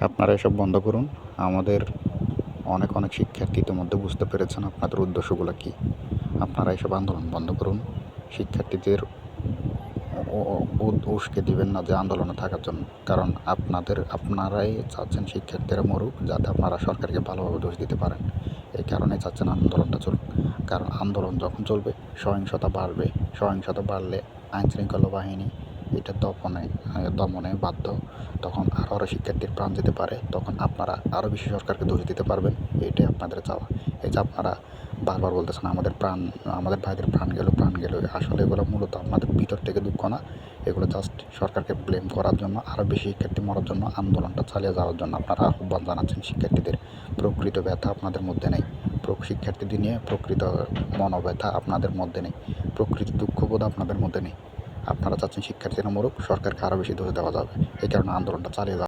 আপনারা এসব বন্ধ করুন। আমাদের অনেক অনেক শিক্ষার্থী ইতিমধ্যে বুঝতে পেরেছেন আপনাদের উদ্দেশ্যগুলো কী। আপনারা এসব আন্দোলন বন্ধ করুন। শিক্ষার্থীদের উস্কে দিবেন না যে আন্দোলনে থাকার জন্য, কারণ আপনারাই চাচ্ছেন শিক্ষার্থীরা মরুক যাতে আপনারা সরকারকে ভালোভাবে দোষ দিতে পারেন। এই কারণে চাচ্ছেন আন্দোলনটা চলুক, কারণ আন্দোলন যখন চলবে সহিংসতা বাড়বে। সহিংসতা বাড়লে আইনশৃঙ্খলা বাহিনী এটা দমনে বাধ্য। তখন আরও শিক্ষার্থীর প্রাণ যেতে পারে, তখন আপনারা আরও বেশি সরকারকে দোষ দিতে পারবেন। এটাই আপনাদের চাওয়া। এই যে আপনারা বারবার বলতেছেন আমাদের ভাইদের প্রাণ গেল, আসলে এগুলো মূলত আপনাদের ভিতর থেকে দুঃখ না, এগুলো জাস্ট সরকারকে ব্লেম করার জন্য, আরও বেশি শিক্ষার্থী মরার জন্য, আন্দোলনটা চালিয়ে যাওয়ার জন্য আপনারা আহ্বান জানাচ্ছেন শিক্ষার্থীদের। প্রকৃত ব্যথা আপনাদের মধ্যে নেই, শিক্ষার্থীদের নিয়ে প্রকৃত মনোব্যথা আপনাদের মধ্যে নেই, প্রকৃত দুঃখবোধ আপনাদের মধ্যে নেই। আপনারা চাচ্ছেন শিক্ষার্থীরা মরুক, সরকারকে আরও বেশি দোষ দেওয়া যাবে। এই কারণে আন্দোলনটা চালিয়ে